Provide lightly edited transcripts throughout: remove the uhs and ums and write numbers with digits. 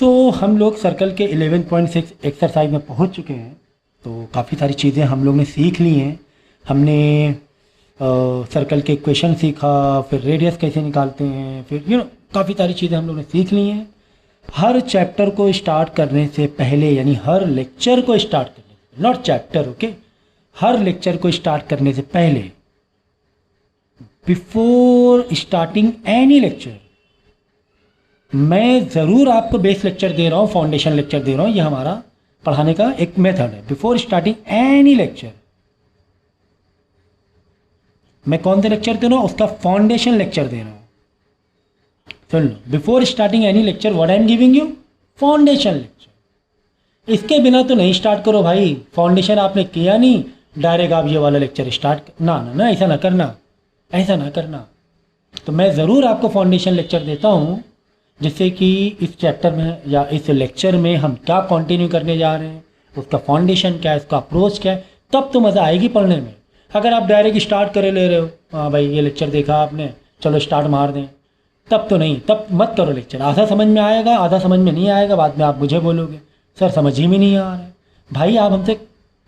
सो हम लोग सर्कल के 11.6 एक्सरसाइज में पहुंच चुके हैं। तो काफ़ी सारी चीज़ें हम लोग ने सीख ली हैं। हमने सर्कल के इक्वेशन सीखा, फिर रेडियस कैसे निकालते हैं, फिर काफ़ी सारी चीज़ें हम लोग ने सीख ली हैं। हर चैप्टर को स्टार्ट करने से पहले, यानी हर लेक्चर को स्टार्ट करने से, not chapter, okay, her lecture को स्टार्ट करने से पहले, बिफोर स्टार्टिंग एनी लेक्चर, मैं ज़रूर आपको बेस लेक्चर दे रहा हूँ, फाउंडेशन लेक्चर दे रहा हूँ। ये हमारा पढ़ाने का एक मेथड है। बिफोर स्टार्टिंग एनी लेक्चर, मैं कौन सा लेक्चर दे रहा हूँ? उसका फाउंडेशन लेक्चर दे रहा हूँ। सुन लो, before starting any lecture what I am giving you? Foundation lecture. इसके बिना तो नहीं स्टार्ट करो भाई। फाउंडेशन आपने किया नहीं, डायरेक्ट आप ये वाला लेक्चर स्टार्ट ना ना ना, ऐसा ना करना, ऐसा ना करना। तो मैं ज़रूर आपको फाउंडेशन लेक्चर देता हूँ, जिससे कि इस चैप्टर में या इस लेक्चर में हम क्या कंटिन्यू करने जा रहे हैं, उसका फाउंडेशन क्या है, उसका अप्रोच क्या है, तब तो मज़ा आएगी पढ़ने में। अगर आप डायरेक्ट स्टार्ट करे ले रहे हो, हाँ भाई ये लेक्चर देखा आपने, चलो स्टार्ट मार दें, तब तो नहीं, तब मत करो लेक्चर। आधा समझ में आएगा, आधा समझ में नहीं आएगा, बाद में आप मुझे बोलोगे सर समझ ही में नहीं आ रहा है। भाई आप हमसे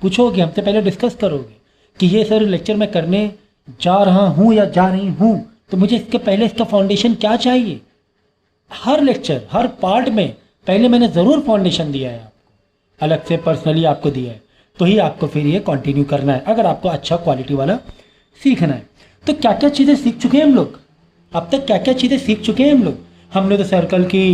पूछोगे, हमसे पहले डिस्कस करोगे कि ये सर लेक्चर मैं करने जा रहा हूँ या जा रही हूँ, तो मुझे इसके पहले इसका फाउंडेशन क्या चाहिए। हर लेक्चर, हर पार्ट में पहले मैंने ज़रूर फाउंडेशन दिया है आपको, अलग से पर्सनली आपको दिया है, तो ही आपको फिर ये कंटिन्यू करना है अगर आपको अच्छा क्वालिटी वाला सीखना है। तो क्या क्या चीज़ें सीख चुके हैं हम लोग अब तक? क्या क्या चीज़ें सीख चुके हैं हम लोग? हमने तो सर्कल की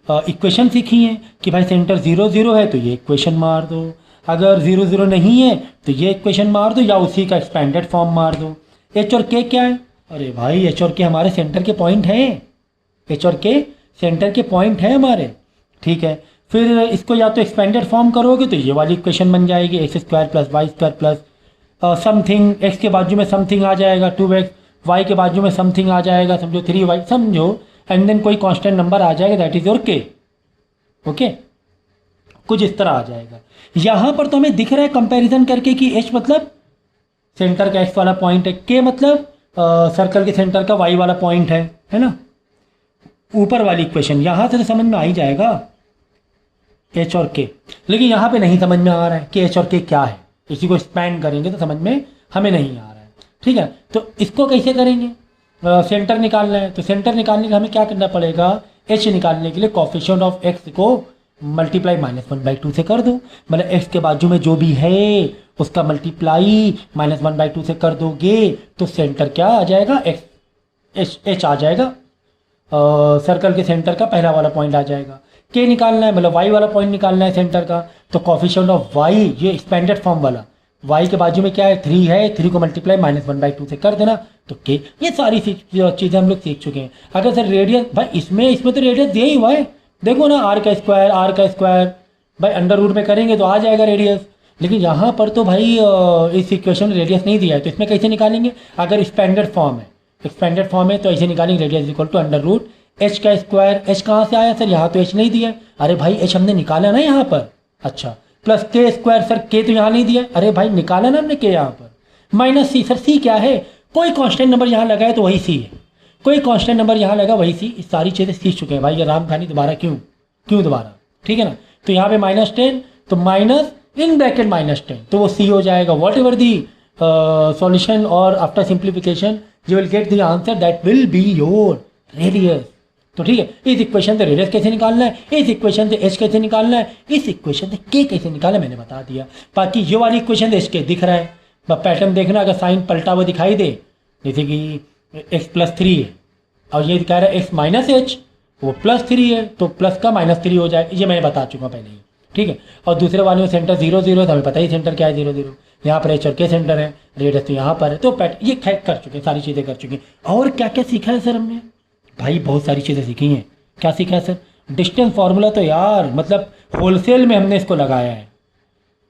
इक्वेशन सीखी है कि भाई सेंटर 0 0 है तो ये इक्वेशन मार दो, अगर 0 0 नहीं है तो ये इक्वेशन मार दो, या उसी का एक्सपेंडेड फॉर्म मार दो। एच और के क्या है? अरे भाई एच और के हमारे सेंटर के पॉइंट हैं, एच और के सेंटर के पॉइंट हैं हमारे, ठीक है। फिर इसको या तो एक्सपेंडेड फॉर्म करोगे तो ये वाली इक्वेशन बन जाएगी, x square plus y square plus something, x के बाजू में समथिंग आ जाएगा 2x, वाई के बाजू में समथिंग आ जाएगा, समझो 3y, समझो, एंड देन कोई कांस्टेंट नंबर आ जाएगा, दैट इज योर के, ओके, कुछ इस तरह आ जाएगा। यहाँ पर तो हमें दिख रहा है कंपैरिजन करके कि h मतलब सेंटर का x वाला पॉइंट है, k मतलब सर्कल के सेंटर का y वाला पॉइंट है ना। ऊपर वाली इक्वेशन यहाँ से तो समझ में आ ही जाएगा h और k, लेकिन यहाँ पे नहीं समझ में आ रहा है कि h और k क्या है। इसी को एक्सपैंड करेंगे तो समझ में हमें नहीं आ रहा है, ठीक है। तो इसको कैसे करेंगे? सेंटर निकालना है, तो सेंटर निकालने के लिए हमें क्या करना पड़ेगा? h निकालने के लिए कोफिशिएंट ऑफ x को मल्टीप्लाई -1/2 से कर दो, मतलब x के बाजू में जो भी है उसका मल्टीप्लाई -1/2 से कर दोगे तो सेंटर क्या आ जाएगा? h आ जाएगा, सर्कल के सेंटर का पहला वाला पॉइंट आ जाएगा। के निकालना है, मतलब वाई वाला पॉइंट निकालना है सेंटर का, तो कोफिशिएंट ऑफ वाई, ये एक्सपेंडेड फॉर्म वाला, वाई के बाजू में क्या है? 3 है, 3 को मल्टीप्लाई -1/2 से कर देना तो के। ये सारी चीज़ें हम लोग सीख चुके हैं। अगर सर रेडियस, भाई इसमें तो रेडियस दिया ही हुआ है, देखो ना, आर का स्क्वायर भाई अंडर रूट में करेंगे तो आ जाएगा रेडियस, लेकिन यहाँ पर तो भाई इस इक्वेशन में रेडियस नहीं दिया है, तो इसमें कैसे निकालेंगे? अगर एक्सपेंडेड फॉर्म है तो ऐसे निकालेंगे, radius equal to under root H का स्क्वायर। एच कहाँ से आया सर? यहाँ तो एच नहीं दिया है, अरे भाई एच हमने निकाला ना यहाँ पर, अच्छा, प्लस के स्क्वायर, सर के तो यहाँ नहीं दिया, अरे भाई निकाला ना हमने के यहाँ पर, माइनस सी, सर सी क्या है? कोई कांस्टेंट नंबर यहाँ लगा है तो वही सी है, कोई कांस्टेंट नंबर यहाँ लगा वही सी। इस सारी चीज़ें सीख चुके हैं भाई, ये राम कहानी दोबारा क्यों दोबारा, ठीक है ना। तो यहाँ पे -10, तो माइनस इन ब्रैकेट -10, तो वो सी हो जाएगा। वॉट एवर दी सॉल्यूशन और after simplification you will get the answer that will be your radius. तो ठीक है, इस इक्वेशन से रेडियस कैसे निकालना है, इस इक्वेशन से एच कैसे निकालना है, इस इक्वेशन से के कैसे निकालना है मैंने बता दिया। बाकी ये वाली इक्वेशन से एच के दिख रहा है, पैटर्न देखना, अगर साइन पलटा हुआ दिखाई दे, जैसे कि x +3 है और ये दिखा रहा है x - h, वो +3 है तो प्लस का -3 हो जाए, ये मैं बता चुका पहले ही, ठीक है। और दूसरे वाले में सेंटर 0 0 है तो हमें पता ही सेंटर क्या है, 0 0, यहाँ पर एच और के सेंटर है, रेडियस तो यहाँ पर है, तो ये कर चुके हैं, सारी चीज़ें कर चुके हैं। और क्या क्या सीखा है सर हमने? भाई बहुत सारी चीज़ें सीखी हैं। क्या सीखा है सर? डिस्टेंस फार्मूला तो यार मतलब होलसेल में हमने इसको लगाया है।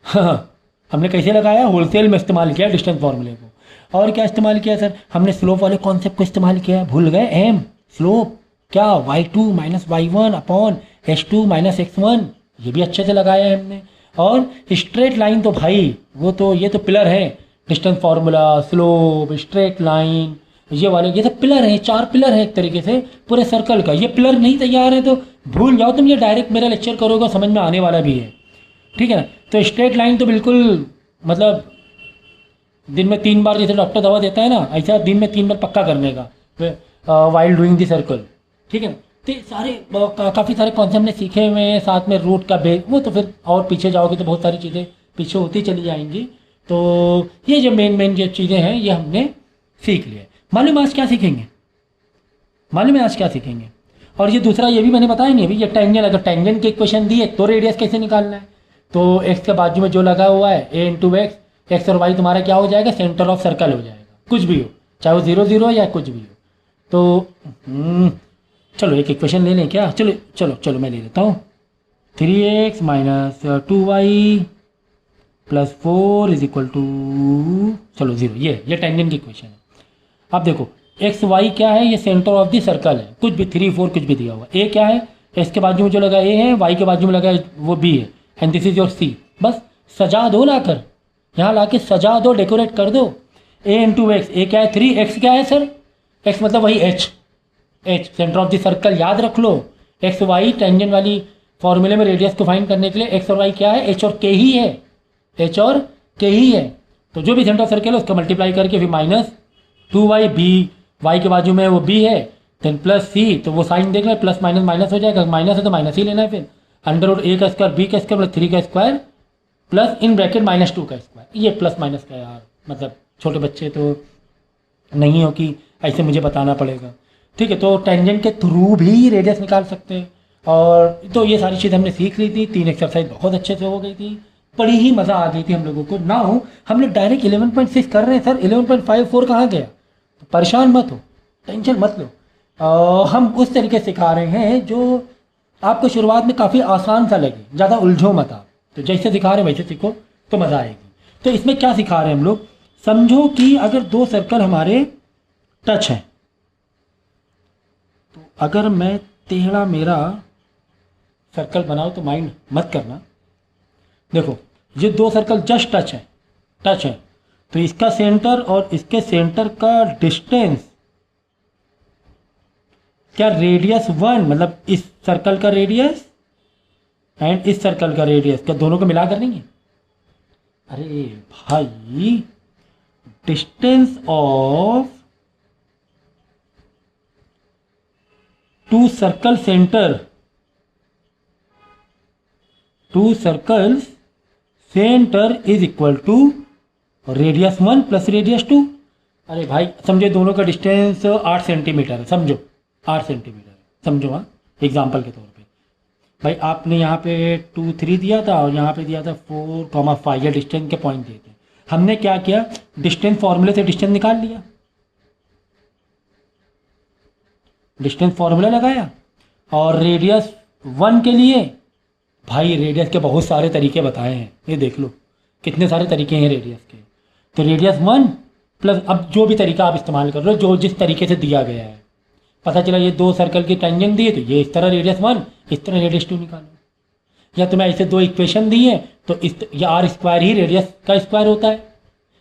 हाँ, हमने कैसे लगाया? होलसेल में इस्तेमाल किया डिस्टेंस फार्मूले को। और क्या इस्तेमाल किया सर? हमने स्लोप वाले कॉन्सेप्ट को इस्तेमाल किया है, भूल गए? एम स्लोप क्या? y2 - y1 upon h2 - x1, ये भी अच्छे से लगाया है हमने। और स्ट्रेट लाइन तो भाई वो तो ये तो पिलर है, distance formula, slope, straight line, ये वाले जैसे पिलर है, 4 पिलर है एक तरीके से पूरे सर्कल का। ये पिलर नहीं तैयार है तो भूल जाओ तुम, ये डायरेक्ट मेरा लेक्चर करोगे समझ में आने वाला भी है, ठीक है ना। तो स्ट्रेट लाइन तो बिल्कुल मतलब दिन में 3 बार जैसे डॉक्टर दवा देता है ना, ऐसा दिन में 3 बार पक्का करने का वाइल डूइंग दी सर्कल, ठीक है ना। तो सारे काफ़ी सारे कॉन्सेप्ट हमने सीखे हुए हैं, साथ में रूट का बेस, वो तो फिर और पीछे जाओगे तो बहुत सारी चीज़ें पीछे होती चली जाएंगी। तो ये जो मेन जो चीज़ें हैं ये हमने सीख लिया। मालूम है आज क्या सीखेंगे? मालूम है आज क्या सीखेंगे? और ये दूसरा ये भी मैंने बताया नहीं अभी, ये टेंजेंट, अगर टेंजेंट की इक्वेशन दी है तो रेडियस कैसे निकालना है। तो एक्स के बाजू में जो लगा हुआ है ए इंटू एक्स, एक्स और वाई तुम्हारा क्या हो जाएगा, सेंटर ऑफ सर्कल हो जाएगा, कुछ भी हो, चाहे वो 0 0 या कुछ भी हो। तो चलो एक इक्वेशन ले लें क्या? चलो चलो चलो मैं ले लेता हूँ। 3x minus 2y plus 4 is equal to, चलो 0। ये टेंजेंट की इक्वेशन है। अब देखो एक्स वाई क्या है, ये सेंटर ऑफ द सर्कल है, कुछ भी 3 4 कुछ भी दिया हुआ। ए क्या है, एक्स के बाजू में जो लगा ए है, वाई के बाजू में लगा वो बी है, and this is your C. बस सजा दो लाकर, यहाँ ला के सजा दो, डेकोरेट कर दो। ए इंटू एक्स, ए क्या है 3, एक्स क्या है सर, एक्स मतलब वही H centre of the circle, याद रख लो। एक्स वाई टेंजेंट वाली फॉर्मूले में रेडियस को फाइंड करने के लिए एक्स और वाई क्या है, एच और के ही है, एच और के ही है। तो जो भी सेंटर ऑफ सर्कल है उसका मल्टीप्लाई करके फिर माइनस 2y, बी वाई के बाजू में वो बी है, देन प्लस सी, तो वो साइन देख रहे प्लस माइनस माइनस हो जाएगा, माइनस है तो माइनस ही लेना है। फिर अंडर रूट ए का स्क्वायर बी का स्क्वायर प्लस 3 का square plus in bracket minus 2 का स्क्वायर। ये प्लस माइनस का यार मतलब छोटे बच्चे तो नहीं हो कि ऐसे मुझे बताना पड़ेगा, ठीक है। तो टेंजेंट के थ्रू भी रेडियस निकाल सकते हैं। और तो ये सारी चीज़ हमने सीख ली थी, 3 एक्सरसाइज बहुत अच्छे से हो गई थी, बड़ी ही मज़ा आ गई थी हम लोगों को ना। हो हम लोग डायरेक्ट 11.6 कर रहे हैं सर, 11.54 कहाँ गया? तो परेशान मत हो, टेंशन मत लो। हम उस तरीके से सिखा रहे हैं जो आपको शुरुआत में काफ़ी आसान सा लगे, ज़्यादा उलझो मत आप। तो जैसे सिखा रहे हैं वैसे सीखो तो मज़ा आएगी। तो इसमें क्या सिखा रहे हैं हम लोग, समझो कि अगर 2 सर्कल हमारे टच हैं, तो अगर मैं टेढ़ा मेरा सर्कल बनाऊँ तो माइंड मत करना। देखो ये 2 सर्कल जस्ट टच है, तो इसका सेंटर और इसके सेंटर का डिस्टेंस क्या, रेडियस 1, मतलब इस सर्कल का रेडियस एंड इस सर्कल का रेडियस, क्या दोनों को मिला कर नहीं है? अरे भाई distance of 2 circle centre, 2 circles centre is equal to radius 1 plus radius 2। अरे भाई समझे दोनों का डिस्टेंस 8 सेंटीमीटर है, समझो 8 सेंटीमीटर समझो। हाँ एग्जाम्पल के तौर पे भाई आपने यहाँ पे 2 3 दिया था और यहाँ पे दिया था 4 5, ये डिस्टेंस के पॉइंट दिए थे। हमने क्या किया, डिस्टेंस फॉर्मूले से डिस्टेंस निकाल लिया, डिस्टेंस फॉर्मूला लगाया। और रेडियस 1 के लिए भाई रेडियस के बहुत सारे तरीके बताए हैं, ये देख लो कितने सारे तरीके हैं रेडियस के। तो रेडियस 1 प्लस, अब जो भी तरीका आप इस्तेमाल कर रहे हो, जो जिस तरीके से दिया गया है, पता चला ये 2 सर्कल की टेंजेंट दी है तो ये इस तरह रेडियस 1, इस तरह रेडियस 2 निकालो। या तुम्हें ऐसे 2 इक्वेशन दी है तो इस या आर स्क्वायर ही रेडियस का स्क्वायर होता है,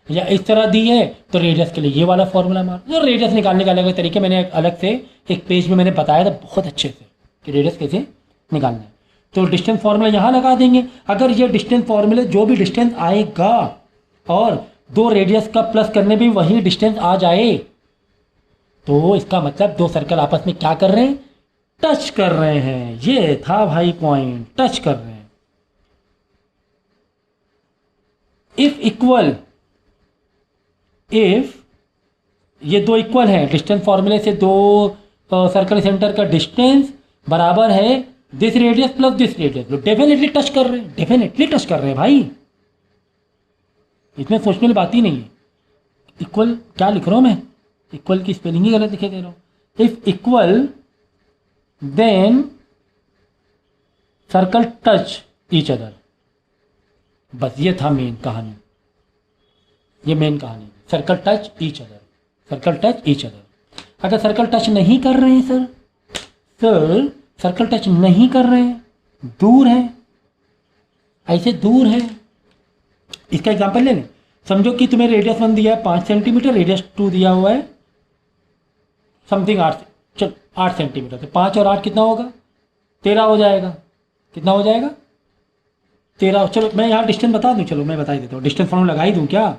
या इस तरह दी है तो रेडियस के लिए ये वाला फॉर्मूला मारो। जो रेडियस निकालने का अलग अलग तरीके मैंने अलग से एक पेज में मैंने बताया था बहुत अच्छे से कि रेडियस कैसे निकालना है। तो डिस्टेंस फार्मूला यहाँ लगा देंगे। अगर ये डिस्टेंस फार्मूले जो भी डिस्टेंस आएगा और 2 रेडियस का प्लस करने भी वही डिस्टेंस आ जाए, तो इसका मतलब 2 सर्कल आपस में क्या कर रहे हैं, टच कर रहे हैं। ये था भाई पॉइंट, टच कर रहे हैं। इफ ये 2 इक्वल हैं, डिस्टेंस फॉर्मूले से 2 सर्कल सेंटर का डिस्टेंस बराबर है this radius plus this radius, तो डेफिनेटली टच कर रहे हैं, डेफिनेटली टच कर रहे हैं भाई, इसमें सोचने वाली बात ही नहीं है। इक्वल क्या लिख रहा हूं मैं, इक्वल की स्पेलिंग ही गलत लिखे दे रहा हूं। If equal then circle touch each other, बस ये था मेन कहानी, ये मेन कहानी, circle touch each other, circle touch each other. अगर सर्कल टच नहीं कर रहे हैं सर सर्कल टच नहीं कर रहे हैं, दूर है, ऐसे दूर है। इसका एग्जांपल ले लें, समझो कि तुम्हें रेडियस 1 दिया है 5 सेंटीमीटर, रेडियस 2 दिया हुआ है समथिंग 8, चल 8 सेंटीमीटर, तो 5 और 8 कितना होगा, 13 हो जाएगा। कितना हो जाएगा, 13। चलो मैं यहाँ डिस्टेंस बता दूँ, चलो मैं बता ही देता हूँ, डिस्टेंस फॉर्मूला लगा ही दूँ क्या,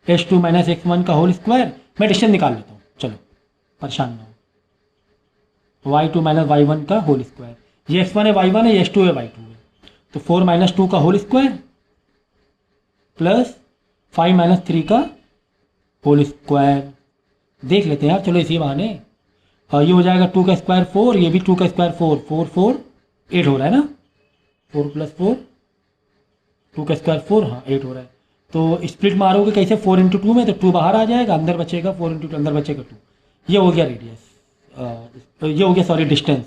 h2 माइनस x1 का होल स्क्वायर, मैं डिस्टेंस निकाल लेता हूँ, चलो परेशान ना हो, y2 माइनस y1 का होल स्क्वायर, ये x1 है y1 है, ये h2 है y2 है, तो 4 माइनस 2 का होल स्क्वायर प्लस 5 माइनस 3 का होल स्क्वायर। देख लेते हैं यार, चलो इसी बहाने। ये हो जाएगा 2 का स्क्वायर 4, ये भी 2 का स्क्वायर 4, 4 4 8 हो रहा है ना, 4 प्लस 4, 2 का स्क्वायर 4, हाँ 8 हो रहा है। तो स्प्लिट मारोगे कैसे, 4 इंटू 2 में, तो 2 बाहर आ जाएगा, अंदर बचेगा 4 इंटू 2, अंदर बचेगा 2। ये हो गया रेडियस, ये हो गया सॉरी डिस्टेंस,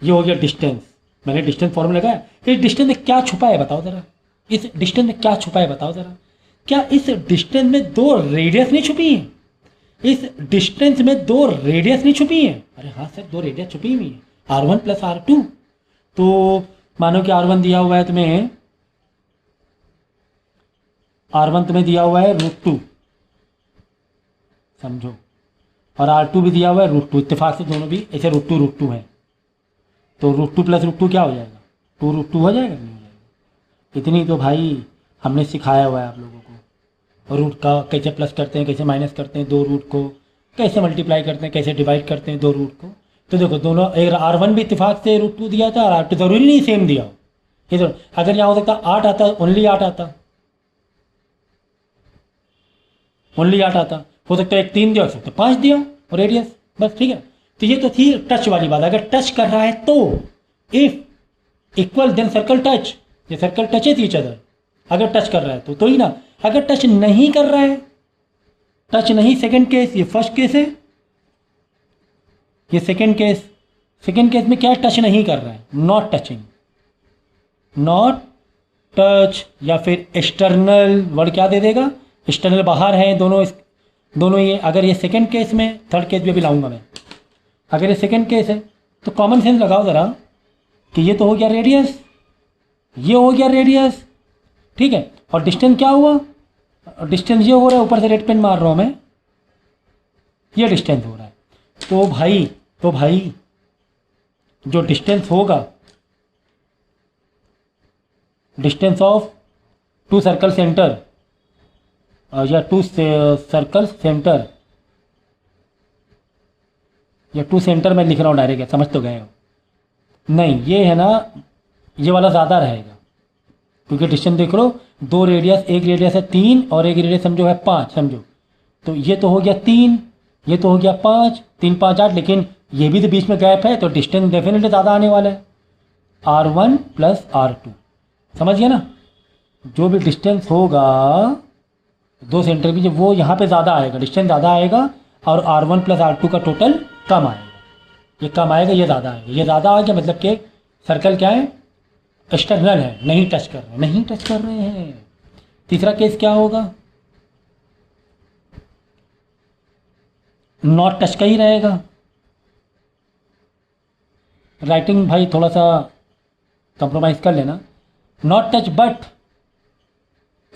ये हो गया डिस्टेंस। मैंने डिस्टेंस फॉर्मूला लगाया। इस डिस्टेंस में क्या छुपा है बताओ ज़रा, इस डिस्टेंस में क्या छुपा है बताओ ज़रा, क्या इस डिस्टेंस में 2 रेडियस नहीं छुपी है, इस डिस्टेंस में 2 रेडियस नहीं छुपी है। अरे हाँ सर, 2 रेडियस छुपी हुई है, R1 प्लस R2। तो मानो कि R1 दिया हुआ है तुम्हें, R1 तुम्हें दिया हुआ है √2, समझो, और R2 भी दिया हुआ है √2, इत्तेफाक से दोनों भी ऐसे √2 है, तो √2 प्लस √2 क्या हो जाएगा, 2√2 हो जाएगा, नहीं हो जाएगा। इतनी तो भाई हमने सिखाया हुआ है आप लोगों को, रूट का कैसे प्लस करते हैं, कैसे माइनस करते हैं, 2 रूट को कैसे मल्टीप्लाई करते हैं, कैसे डिवाइड करते हैं 2 रूट को। तो देखो दोनों, एक R1 भी इत्तेफाक से √2 दिया था, और R2 जरूरी नहीं सेम दिया हो, ये तो अगर यहाँ हो सकता 8 आता, ओनली 8 आता, ओनली 8 आता, हो सकता है एक 3 दिया, हो सकता है 5 दिया और रेडियस, बस ठीक है। तो ये तो थी टच वाली बात, अगर टच कर रहा है तो if equal then circle touch, ये सर्कल टच है ईच अदर, अगर टच कर रहा है तो ही ना, अगर टच नहीं कर रहा है, टच नहीं, सेकंड केस, ये फर्स्ट केस है, ये सेकंड केस, सेकंड केस में क्या टच नहीं कर रहा है, नॉट टचिंग, नॉट टच, या फिर एक्सटर्नल वर्ड क्या दे देगा, एक्सटर्नल बाहर है, दोनों ये। अगर ये सेकंड केस में, थर्ड केस भी अभी लाऊंगा मैं, अगर ये सेकंड केस है तो कॉमन सेंस लगाओ ज़रा कि ये तो हो गया रेडियस, ये हो गया रेडियस, ठीक है, और डिस्टेंस क्या हुआ, डिस्टेंस ये हो रहा है, ऊपर से रेड पेन मार रहा हूँ मैं, ये डिस्टेंस हो रहा है। तो भाई जो डिस्टेंस होगा, डिस्टेंस ऑफ 2 सर्कल सेंटर, या 2 सर्कल सेंटर, या 2 सेंटर में लिख रहा हूँ डायरेक्ट, समझ तो गए हो, नहीं ये है ना, ये वाला ज़्यादा रहेगा, क्योंकि डिस्टेंस देख लो, 2 रेडियस, एक रेडियस है 3 और एक रेडियस समझो है 5, समझो, तो ये तो हो गया 3, ये तो हो गया 5, 3 5 8, लेकिन ये भी तो बीच में गैप है, तो डिस्टेंस डेफिनेटली ज़्यादा आने वाला है, R1 प्लस R2, समझ गया ना, जो भी डिस्टेंस होगा 2 सेंटर की, वो यहाँ पे ज़्यादा आएगा, डिस्टेंस ज़्यादा आएगा, और R1 प्लस R2 का टोटल कम आएगा, ये कम आएगा, ये ज़्यादा आएगा, ये ज़्यादा आ गया, मतलब कि सर्कल क्या है, एक्सटर्नल है, नहीं टच कर रहे, नहीं टच कर रहे हैं। तीसरा केस क्या होगा, नॉट टच का ही रहेगा। राइटिंग भाई थोड़ा सा कंप्रोमाइज़ कर लेना, नॉट टच बट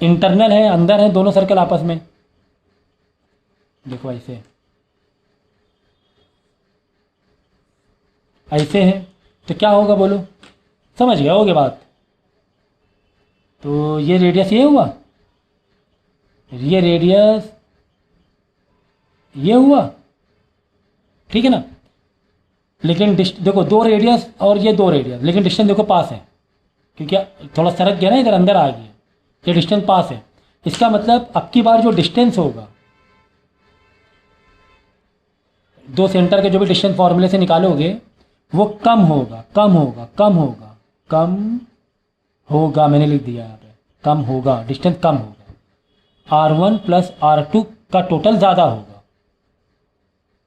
इंटरनल है, अंदर है दोनों सर्कल आपस में, देखो ऐसे ऐसे है, तो क्या होगा बोलो, समझ गया होगे बात। तो ये रेडियस ये हुआ, ये रेडियस ये हुआ, ठीक है ना, लेकिन देखो 2 रेडियस और ये 2 रेडियस, लेकिन डिस्टेंस देखो पास है, क्योंकि थोड़ा सरक गया ना, इधर अंदर आ गया, ये डिस्टेंस पास है। इसका मतलब अब की बार जो डिस्टेंस होगा, 2 सेंटर के जो भी डिस्टेंस फॉर्मूले से निकालोगे, वो कम होगा, कम होगा, कम होगा, कम होगा, मैंने लिख दिया यहाँ पे, कम होगा, डिस्टेंस कम होगा, R1 प्लस R2 का टोटल ज़्यादा होगा।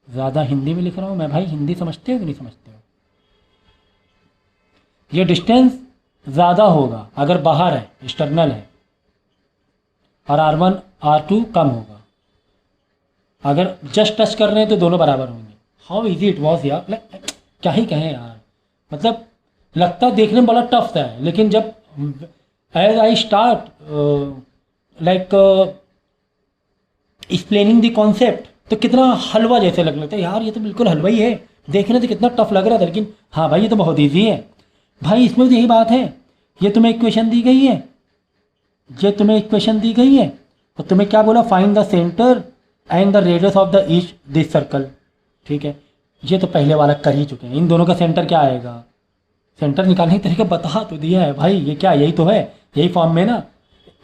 ज़्यादा हिंदी में लिख रहा हूँ मैं भाई, हिंदी समझते हो कि नहीं समझते हो, ये डिस्टेंस ज़्यादा होगा अगर बाहर है, एक्सटर्नल है, और R1 R2 कम होगा, अगर जस्ट टच कर रहे हैं तो दोनों बराबर होंगे। हाउ इजी इट वॉज यार, क्या ही कहें यार, मतलब लगता देखने में बड़ा टफ था, लेकिन जब as I start like explaining the concept, तो कितना हलवा जैसे लगने लगता है, यार ये तो बिल्कुल हलवा ही है, देखने से कितना टफ लग रहा था, लेकिन हाँ भाई ये तो बहुत ईजी है। भाई इसमें भी यही बात है, ये तुम्हें इक्वेशन दी गई है, ये तुम्हें इक्वेशन दी गई है, तो तुम्हें क्या बोला, find the centre and the radius of the each this circle. ठीक है, ये तो पहले वाला कर ही चुके हैं। इन दोनों का सेंटर क्या आएगा, सेंटर निकालने की तरीका बता तो दिया है भाई, ये क्या यही तो है, यही फॉर्म में ना।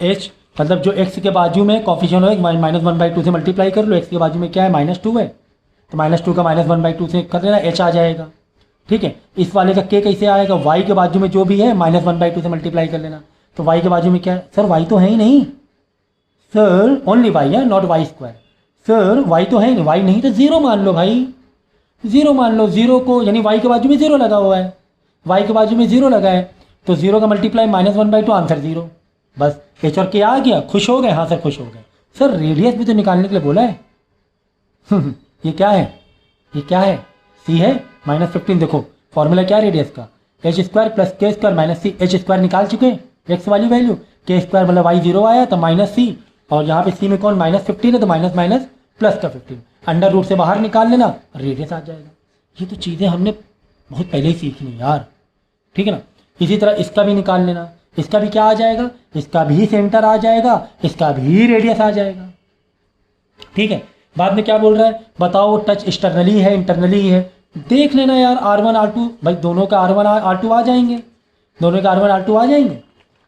एच मतलब जो एक्स के बाजू में कॉफिशिएंट हो -1/2 से मल्टीप्लाई कर लो, एक्स के बाजू में क्या है -2 है, तो -2 का -1/2 से कर लेना, एच आ जाएगा। ठीक है, इस वाले का के कैसे आएगा, वाई के बाजू में जो भी है -1/2 से मल्टीप्लाई कर लेना, तो वाई के बाजू में क्या है, सर वाई तो है ही नहीं, सर ओनली वाई है, not y square, sir y तो है ही नहीं, वाई नहीं तो जीरो मान लो भाई, जीरो मान लो, जीरो को यानी वाई के बाजू में जीरो लगा हुआ है, वाई के बाजू में जीरो लगा है, तो जीरो का मल्टीप्लाई -1/2 आंसर जीरो, बस एच और के आ गया, खुश हो गए, हाँ सर खुश हो गए। सर रेडियस भी तो निकालने के लिए बोला है। ये क्या है, ये क्या है, सी है, -15, देखो फॉर्मूला क्या है रेडियस का, एच स्क्वायर प्लस के स्क्वायर माइनस सी, एच स्क्वायर निकाल चुके हैं एक्स वाली वैल्यू, के स्क्वायर मतलब वाई जीरो आया तो -c, और यहाँ पे सी में कौन -15 है, तो माइनस माइनस प्लस का 15, अंडर रूट से बाहर निकाल लेना, रेडियस आ जाएगा। ये तो चीज़ें हमने बहुत पहले ही सीखनी यार, ठीक है ना। इसी तरह इसका भी निकाल लेना, इसका भी क्या आ जाएगा, इसका भी सेंटर आ जाएगा, इसका भी रेडियस आ जाएगा। ठीक है, बाद में क्या बोल रहा है, बताओ टच एक्सटर्नली है इंटरनली है, देख लेना यार, R1 R2, भाई दोनों का R1 R2 आ जाएंगे, दोनों का R1 R2 आ जाएंगे,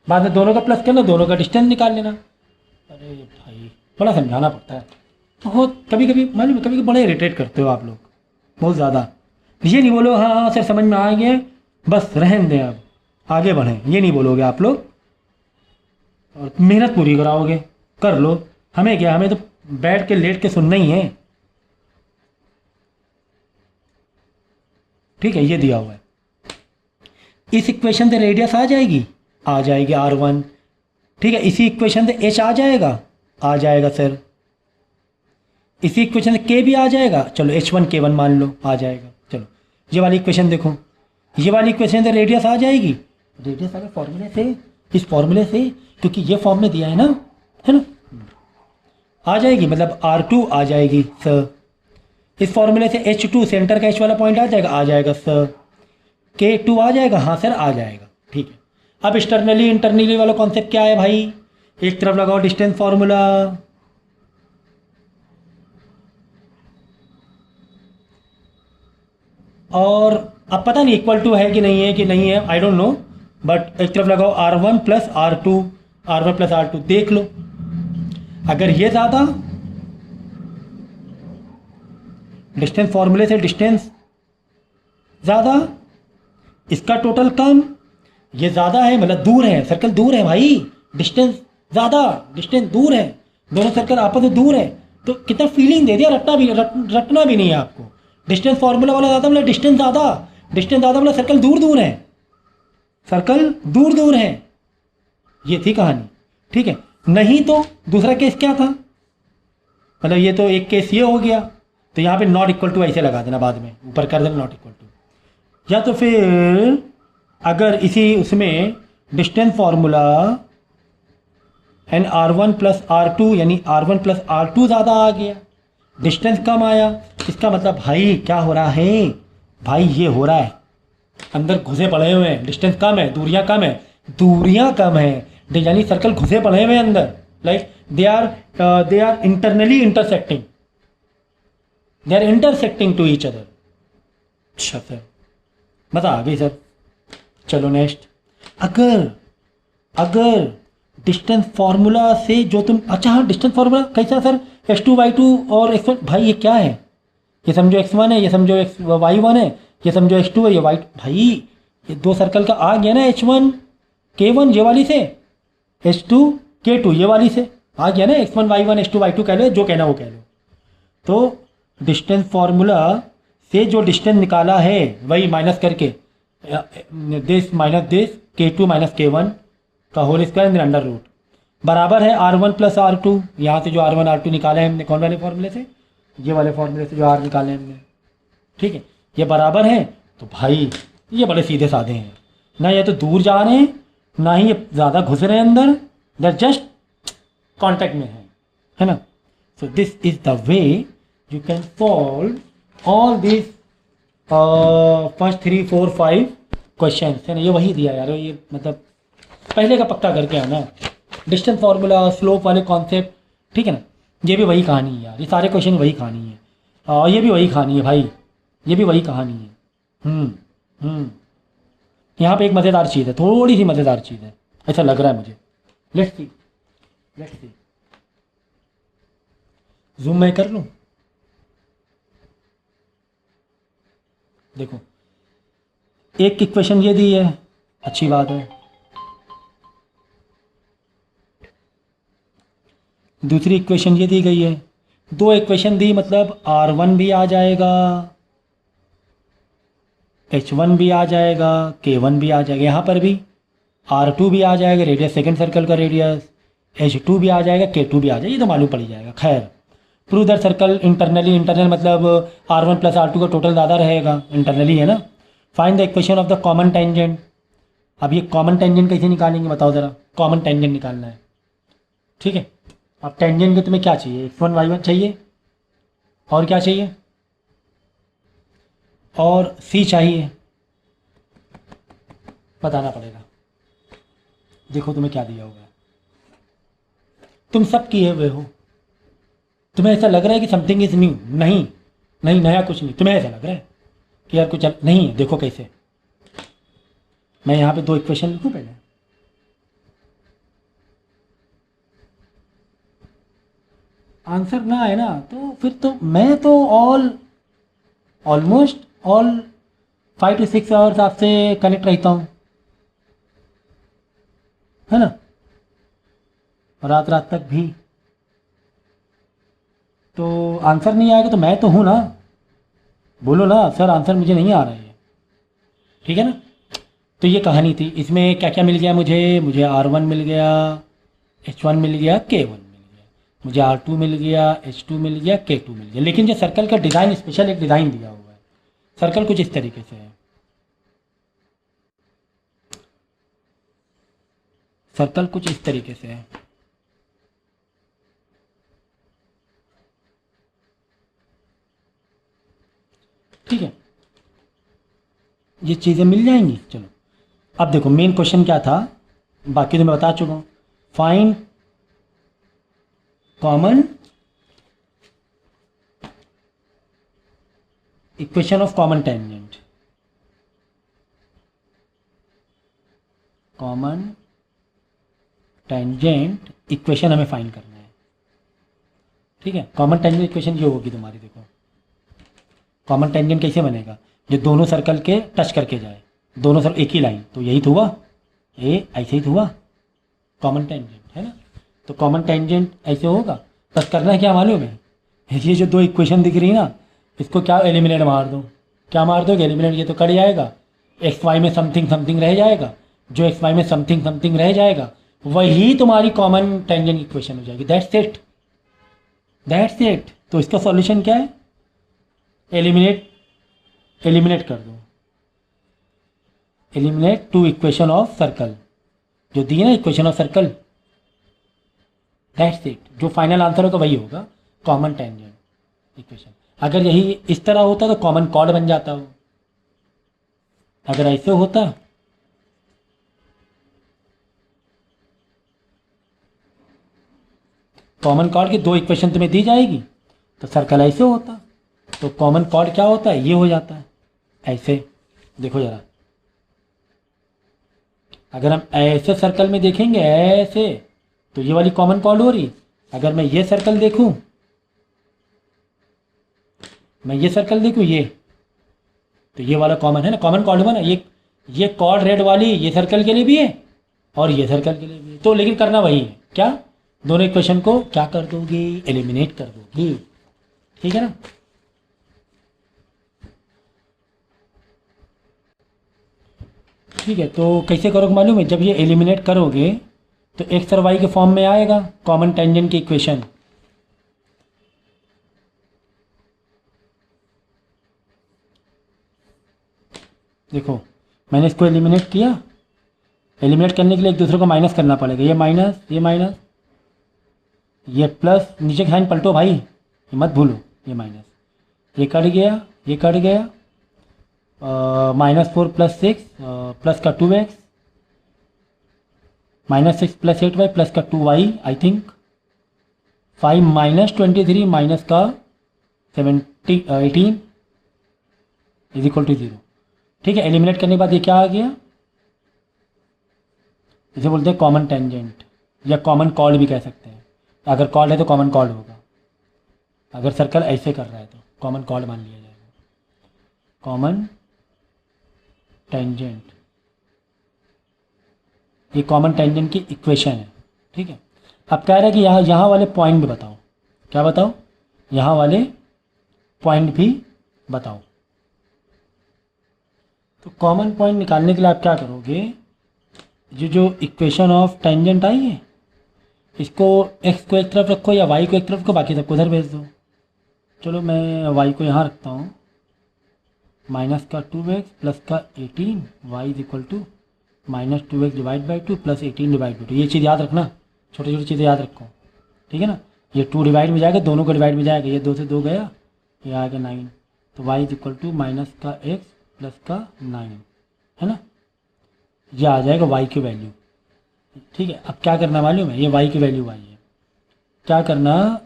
बाद में दोनों का प्लस करना, दोनों का डिस्टेंस निकाल लेना। अरे भाई बड़ा समझाना पड़ता है, बहुत कभी कभी मालूम, कभी कभी बड़े इरिटेट करते हो आप लोग बहुत ज़्यादा। ये नहीं बोलो हाँ हाँ सर समझ में आ गया, बस रहने दें, अब आगे बढ़ें, ये नहीं बोलोगे आप लोग, और मेहनत पूरी कराओगे, कर लो, हमें क्या, हमें तो बैठ के लेट के सुनना ही है। ठीक है, ये दिया हुआ है, इस इक्वेशन से रेडियस आ जाएगी, आ जाएगी R1। ठीक है, इसी इक्वेशन से H आ जाएगा, आ जाएगा सर, इसी इक्वेशन से K भी आ जाएगा, चलो H1 K1 मान लो, आ जाएगा। चलो ये वाली इक्वेशन देखो, ये वाली इक्वेशन से रेडियस आ जाएगी, रेडियस आगे फॉर्मूले से, इस फॉर्मूले से, क्योंकि ये फॉर्म में दिया है ना, आ जाएगी, मतलब R2 आ जाएगी सर, इस फॉर्मूले से H2 सेंटर का H वाला पॉइंट आ जाएगा सर, K2 आ जाएगा, हाँ सर आ जाएगा। ठीक है, अब एक्सटर्नली इंटरनली वाला कॉन्सेप्ट क्या है भाई, एक तरफ लगाओ डिस्टेंस फॉर्मूला, और अब पता नहीं इक्वल टू है कि नहीं है, आई डोंट नो, बट एक तरफ लगाओ R1 प्लस R2, देख लो, अगर ये ज़्यादा, डिस्टेंस फॉर्मूले से डिस्टेंस ज़्यादा, इसका टोटल कम, ये ज़्यादा है मतलब दूर है, सर्कल दूर है भाई, डिस्टेंस ज़्यादा, डिस्टेंस दूर है, दोनों सर्कल आपस में दूर है, तो कितना फीलिंग दे दिया, रटना भी नहीं है आपको। डिस्टेंस फॉर्मूला वाला ज़्यादा मतलब डिस्टेंस ज़्यादा, डिस्टेंस ज़्यादा मतलब सर्कल दूर दूर है, सर्कल दूर दूर है, ये थी कहानी। ठीक है, नहीं तो दूसरा केस क्या था, मतलब ये तो एक केस ये हो गया, तो यहाँ पे नॉट इक्वल टू ऐसे लगा देना, बाद में ऊपर कर देना नॉट इक्वल टू, या तो फिर अगर इसी उसमें distance formula and R1 plus R2 यानी R1 प्लस R2 ज़्यादा आ गया, डिस्टेंस कम आया, इसका मतलब भाई क्या हो रहा है, भाई ये हो रहा है अंदर घुसे पड़े हुए हैं, डिस्टेंस कम है, दूरियां कम है, यानी सर्कल घुसे पड़े हुए हैं अंदर, like they are internally intersecting, they are intersecting to each other. अच्छा सर मज़ा आ गई सर। चलो नेक्स्ट, अगर डिस्टेंस फार्मूला से जो तुम, अच्छा हाँ डिस्टेंस फार्मूला कैसा सर, x2y2 और x1, भाई ये क्या है, ये समझो x1 है, ये समझो y1 है, ये समझो x2 है, ये y, भाई ये दो सर्कल का आ गया ना, h1 k1 ये वाली से, h2 k2 ये वाली से आ गया ना, x1 y1 x2 y2 कह लो, जो कहना वो कह लो। तो डिस्टेंस फार्मूला से जो डिस्टेंस निकाला है वही माइनस करके this minus this k2 minus k1 का होल स्क्वायर अंडर रूट बराबर है R1 प्लस R2, यहाँ से जो R1 R2 निकाले हैं हमने कौन वाले फॉर्मूले से, ये वाले फॉर्मूले से जो R निकाले हैं हमने। ठीक है, ये बराबर है, तो भाई ये बड़े सीधे साधे हैं, ना ये तो दूर जा रहे हैं, ना ही ये ज़्यादा घुस रहे हैं अंदर, दे जस्ट कॉन्टैक्ट में है ना। So this is the way you can solve all this first 3 4 5 question है ना। ये वही दिया यार, ये मतलब पहले का पक्का करके आना, डिस्टेंस फार्मूला, स्लोप वाले कॉन्सेप्ट, ठीक है ना। ये भी वही कहानी है यार, ये सारे क्वेश्चन वही कहानी है, और ये भी वही कहानी है भाई, ये भी वही कहानी है। यहाँ पे एक मज़ेदार चीज़ है, थोड़ी सी मज़ेदार चीज़ है, ऐसा लग रहा है मुझे। Let's see, let's see. Zoom मैं कर लूँ, देखो एक इक्वेशन ये दी है, अच्छी बात है। दूसरी इक्वेशन ये दी गई है, दो इक्वेशन दी, मतलब R1 भी आ जाएगा, H1 भी आ जाएगा, K1 भी आ जाएगा, यहाँ पर भी R2 भी आ जाएगा, रेडियस सेकंड सर्कल का रेडियस, H2 भी आ जाएगा, K2 भी आ जाएगा, ये तो मालूम पड़ ही जाएगा। खैर, prove that circle internally, internal मतलब R1 प्लस R2 का टोटल ज़्यादा रहेगा, इंटरनली है ना। Find the equation of the common tangent. अब ये कॉमन टेंजेंट कैसे निकालेंगे बताओ ज़रा, कॉमन टेंजेंट निकालना है, ठीक है। अब टेंजेंट के तुम्हें क्या चाहिए, x1 y1 चाहिए, और क्या चाहिए, और c चाहिए, बताना पड़ेगा। देखो तुम्हें क्या दिया होगा, तुम सब किए हुए हो, तुम्हें ऐसा लग रहा है कि समथिंग इज़ न्यू, नहीं नहीं नया कुछ नहीं, तुम्हें ऐसा लग रहा है कि यार कुछ नहीं है। देखो कैसे, मैं यहाँ पे दो इक्वेशन लिखूँ पहले, आंसर ना आए ना तो फिर तो मैं तो ऑलमोस्ट ऑल 5 to 6 आवर्स आपसे कनेक्ट रहता हूँ, है ना, रात रात तक भी। तो आंसर नहीं आएगा तो मैं तो हूँ ना, बोलो ना सर आंसर मुझे नहीं आ रहा है, ठीक है ना। तो ये कहानी थी, इसमें क्या क्या मिल गया मुझे R1 मिल गया, H1 मिल गया, K1 मिल गया, मुझे R2 मिल गया, H2 मिल गया, K2 मिल गया। लेकिन जो सर्कल का डिज़ाइन, स्पेशल एक डिज़ाइन दिया हुआ है, सर्कल कुछ इस तरीके से है, सर्कल कुछ इस तरीके से है, ठीक है। ये चीज़ें मिल जाएंगी। चलो अब देखो मेन क्वेश्चन क्या था, बाकी तो मैं बता चुका हूँ। Find common equation of common tangent, common tangent equation हमें फाइंड करना है, ठीक है। कॉमन टेंजेंट इक्वेशन ये होगी तुम्हारी, देखो कॉमन टेंजेंट कैसे बनेगा, जो दोनों सर्कल के टच करके जाए, दोनों सर्कल एक ही लाइन, तो यही तो हुआ, ये ऐसे ही तो हुआ कॉमन टेंजेंट, है ना। तो कॉमन टेंजेंट ऐसे होगा, बस करना है क्या मालूम है, ये जो दो इक्वेशन दिख रही है ना, इसको क्या एलिमिनेट मार दो, क्या मार दो एलिमिनेट, ये तो कट जाएगा, एक्स वाई में समथिंग समथिंग रह जाएगा, जो एक्स वाई में समथिंग समथिंग रह जाएगा वही तुम्हारी कॉमन टेंजेंट इक्वेशन हो जाएगी। That's it, that's it. तो इसका सॉल्यूशन क्या है, एलिमिनेट कर दो, eliminate two equation of circle, जो दी है ना equation of circle, that's it. जो फाइनल आंसर होगा वही होगा कॉमन टेंजेंट इक्वेशन। अगर यही इस तरह होता तो कॉमन कॉर्ड बन जाता हो, अगर ऐसे होता कॉमन कॉर्ड की दो इक्वेशन तुम्हें दी जाएगी तो सर्कल ऐसे होता, तो कॉमन कॉर्ड क्या होता है, ये हो जाता है ऐसे। देखो जरा, अगर हम ऐसे सर्कल में देखेंगे ऐसे, तो ये वाली कॉमन कॉर्ड हो रही। अगर मैं ये सर्कल देखूं, मैं ये सर्कल देखूं, ये तो ये वाला कॉमन है ना, कॉमन कॉर्ड बना, ये कॉर्ड रेड वाली ये सर्कल के लिए भी है और ये सर्कल के लिए भी है। तो लेकिन करना वही है, क्या, दोनों इक्वेशन को क्या कर दोगी, एलिमिनेट कर दोगी, ठीक है ना। ठीक है, तो कैसे करोगे मालूम है, जब ये एलिमिनेट करोगे तो एक्स और वाई के फॉर्म में आएगा कॉमन टेंजेंट की इक्वेशन। देखो मैंने इसको एलिमिनेट किया, एलिमिनेट करने के लिए एक दूसरे को माइनस करना पड़ेगा, ये माइनस ये माइनस ये प्लस, नीचे के साइन पलटो भाई, ये मत भूलो, ये माइनस, ये कट गया, ये कट गया, -4 + 6 प्लस का 2x, -6 + 8y प्लस का 2y आई थिंक, 5 - 23 माइनस का 18 इज इक्वल टू 0। ठीक है, एलिमिनेट करने के बाद ये क्या आ गया, इसे बोलते हैं कॉमन टेंजेंट या कॉमन कॉर्ड भी कह सकते हैं। अगर कॉर्ड है तो कॉमन कॉर्ड होगा, अगर सर्कल ऐसे कर रहा है तो कॉमन कॉर्ड मान लिया जाएगा, कॉमन टेंजेंट। ये कॉमन टेंजेंट की इक्वेशन है। ठीक है, अब कह रहा है कि यहाँ वाले पॉइंट भी बताओ, क्या बताओ, यहाँ वाले पॉइंट भी बताओ। तो कॉमन पॉइंट निकालने के लिए आप क्या करोगे, जो इक्वेशन ऑफ टेंजेंट आई है, इसको x को एक तरफ रखो या y को एक तरफ रखो, बाकी सबको उधर भेज दो। चलो मैं y को यहाँ रखता हूँ, माइनस का 2x प्लस का 18 y is equal to -2x divide by 2 plus 18 divide by 2। ये चीज़ याद रखना, छोटी छोटी चीज़ें याद रखो। ठीक है ना, ये 2 डिवाइड में जाएगा, दोनों को डिवाइड में जाएगा, ये 2 से 2 गया, ये आ गया 9। तो y is equal to minus का x प्लस का 9 है ना, ये आ जाएगा y की वैल्यू। ठीक है, अब क्या करना मालूम है, ये y की वैल्यू आई है, क्या करना,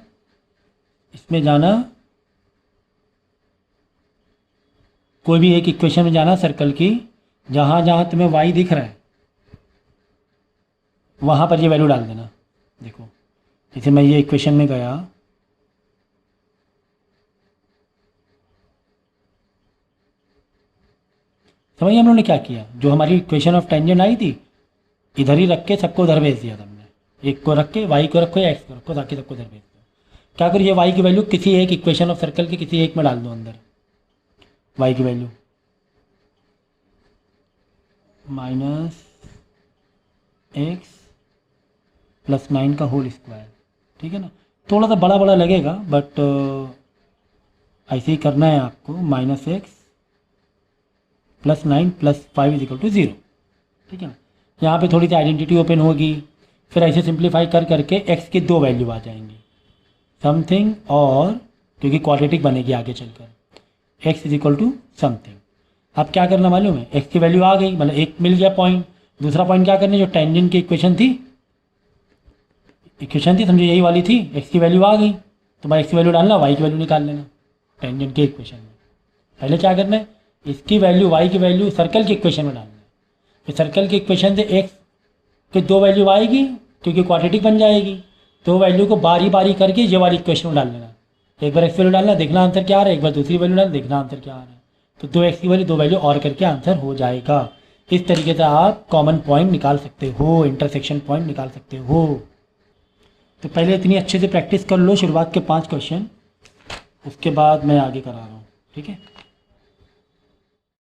इसमें जाना, कोई भी एक इक्वेशन में जाना सर्कल की, जहाँ जहाँ तुम्हें y दिख रहा है वहाँ पर ये वैल्यू डाल देना। देखो जैसे मैं ये इक्वेशन में गया, समझिए हम लोगों ने क्या किया, जो हमारी इक्वेशन ऑफ टेंजेंट आई थी इधर ही रख के सबको उधर भेज दिया था हमने, एक को रख के y को रखो या x को रखो, ताकि सबको उधर भेज दो। क्या करो, ये y की वैल्यू किसी एक इक्वेशन ऑफ सर्कल के किसी एक में डाल दो अंदर, y की वैल्यू -x + 9 का होल स्क्वायर। ठीक है ना, थोड़ा सा बड़ा बड़ा लगेगा बट ऐसे ही करना है आपको, -x + 9 + 5 इज इक्वल टू 0। ठीक है ना, यहाँ पे थोड़ी सी आइडेंटिटी ओपन होगी, फिर ऐसे सिंप्लीफाई कर करके x की 2 वैल्यू आ जाएंगी, समथिंग और, क्योंकि क्वाड्रेटिक बनेगी आगे चलकर, x is equal to something. अब क्या करना मालूम है, x की वैल्यू आ गई, मतलब एक मिल गया पॉइंट। दूसरा पॉइंट क्या करना, जो टेंजेंट की इक्वेशन थी समझो यही वाली थी, x की वैल्यू आ गई, तो भाई x की वैल्यू डालना, y की वैल्यू निकाल लेना टेंजेंट की इक्वेशन में। पहले क्या करना है, इसकी वैल्यू y की वैल्यू सर्कल की इक्वेशन में डालना है, फिर सर्कल की इक्वेशन से x की 2 वैल्यू आएगी, क्योंकि क्वाड्रेटिक बन जाएगी, 2 वैल्यू को बारी बारी करके ये वाली इक्वेशन में डाल लेना। एक बार x वैल्यू डालना, देखना आंसर क्या आ रहा है, एक बार दूसरी वैल्यू डालना, देखना आंसर क्या आ रहा है, तो 2x की वैल्यू 2 वैल्यू और करके आंसर हो जाएगा। इस तरीके से आप कॉमन पॉइंट निकाल सकते हो, इंटरसेक्शन पॉइंट निकाल सकते हो। तो पहले इतनी अच्छे से प्रैक्टिस कर लो शुरुआत के 5 क्वेश्चन, उसके बाद मैं आगे करा रहा हूँ। ठीक है।